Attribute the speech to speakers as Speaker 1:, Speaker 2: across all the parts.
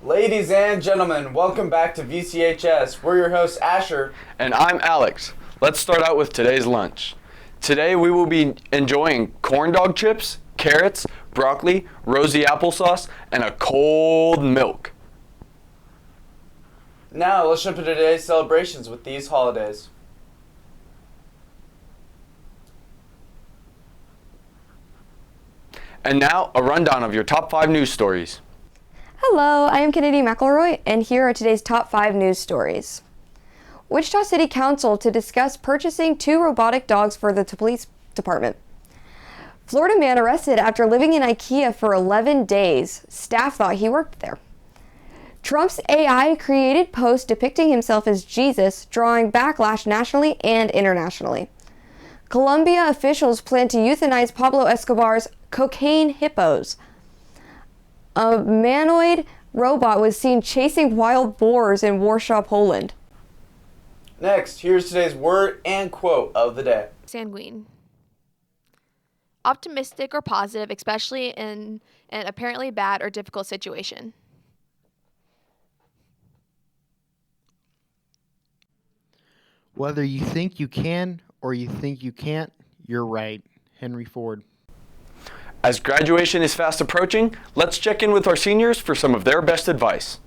Speaker 1: Ladies and gentlemen, welcome back to VCHS. We're your hosts, Asher.
Speaker 2: And I'm Alex. Let's start out with today's lunch. Today we will be enjoying corn dog chips, carrots, broccoli, rosy applesauce, and a cold milk.
Speaker 1: Now let's jump into today's celebrations with these holidays.
Speaker 2: And now a rundown of your top 5 news stories.
Speaker 3: Hello, I am Kennedy McElroy, and here are today's top 5 news stories. Wichita City Council to discuss purchasing 2 robotic dogs for the police department. Florida man arrested after living in IKEA for 11 days. Staff thought he worked there. Trump's AI created post depicting himself as Jesus, drawing backlash nationally and internationally. Colombia officials plan to euthanize Pablo Escobar's cocaine hippos. A humanoid robot was seen chasing wild boars in Warsaw, Poland.
Speaker 1: Next, here's today's word and quote of the day.
Speaker 4: Sanguine. Optimistic or positive, especially in an apparently bad or difficult situation.
Speaker 5: Whether you think you can or you think you can't, you're right. Henry Ford.
Speaker 2: As graduation is fast approaching, let's check in with our seniors for some of their best advice.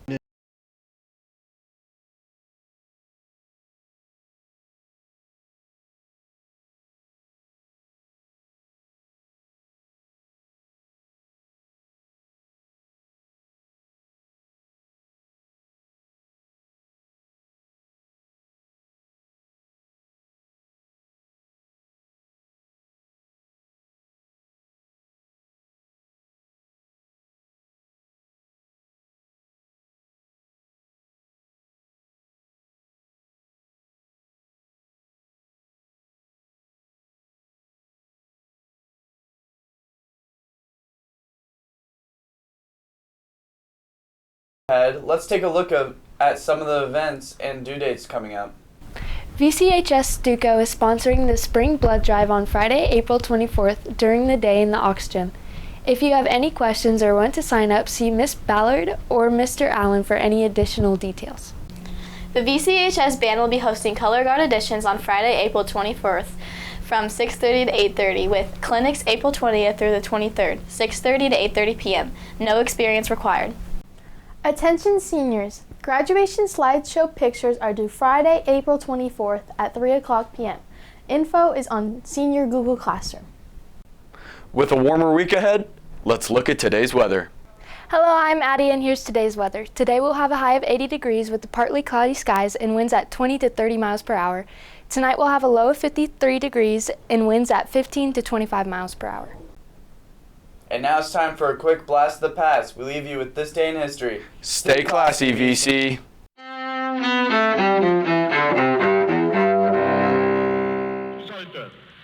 Speaker 1: Let's take a look at some of the events and due dates coming up.
Speaker 6: VCHS Stucco is sponsoring the Spring Blood Drive on Friday, April 24th during the day in the Ox Gym. If you have any questions or want to sign up, see Miss Ballard or Mr. Allen for any additional details.
Speaker 7: The VCHS band will be hosting Color Guard auditions on Friday, April 24th from 6:30 to 8:30 with clinics April 20th through the 23rd, 6:30 to 8:30 p.m. No experience required.
Speaker 8: Attention seniors, graduation slideshow pictures are due Friday, April 24th at 3 o'clock p.m. Info is on Senior Google Classroom.
Speaker 2: With a warmer week ahead, let's look at today's weather.
Speaker 6: Hello, I'm Addie and here's today's weather. Today we'll have a high of 80 degrees with partly cloudy skies and winds at 20 to 30 miles per hour. Tonight we'll have a low of 53 degrees and winds at 15 to 25 miles per hour.
Speaker 1: And now it's time for a quick blast of the past. We leave you with this day in history.
Speaker 2: Stay classy, VC.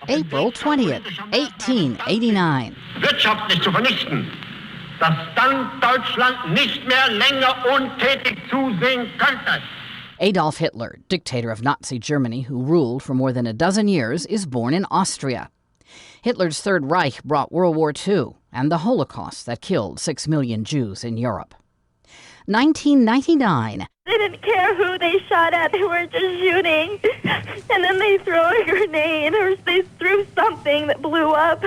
Speaker 9: April 20th, 1889.
Speaker 10: Wirtschaftlich zu vernichten, dass dann Deutschland nicht mehr länger untätig zusehen könnte.
Speaker 9: Adolf Hitler, dictator of Nazi Germany who ruled for more than a dozen years, is born in Austria. Hitler's Third Reich brought World War II and the Holocaust that killed 6 million Jews in Europe. 1999.
Speaker 11: They didn't care who they shot at, they were just shooting. And then they throw a grenade or they threw something that blew up.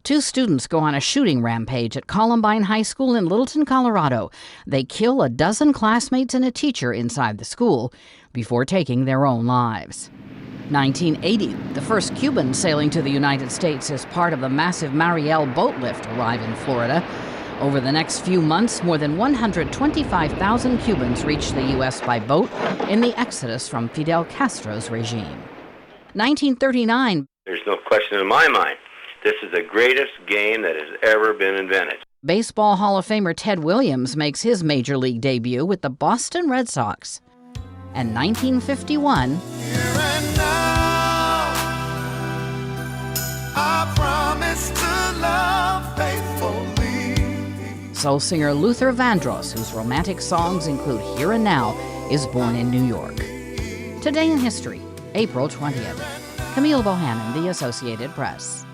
Speaker 9: 2 students go on a shooting rampage at Columbine High School in Littleton, Colorado. They kill a dozen classmates and a teacher inside the school before taking their own lives. 1980, the first Cubans sailing to the United States as part of the massive Mariel boat lift arrive in Florida. Over the next few months, more than 125,000 Cubans reached the U.S. by boat in the exodus from Fidel Castro's regime. 1939.
Speaker 12: There's no question in my mind. This is the greatest game that has ever been invented.
Speaker 9: Baseball Hall of Famer Ted Williams makes his major league debut with the Boston Red Sox. And 1951.
Speaker 13: I promise to love faithfully.
Speaker 9: Soul singer Luther Vandross, whose romantic songs include Here and Now, is born in New York. Today in History, April 20th. Camille Bohannon, The Associated Press.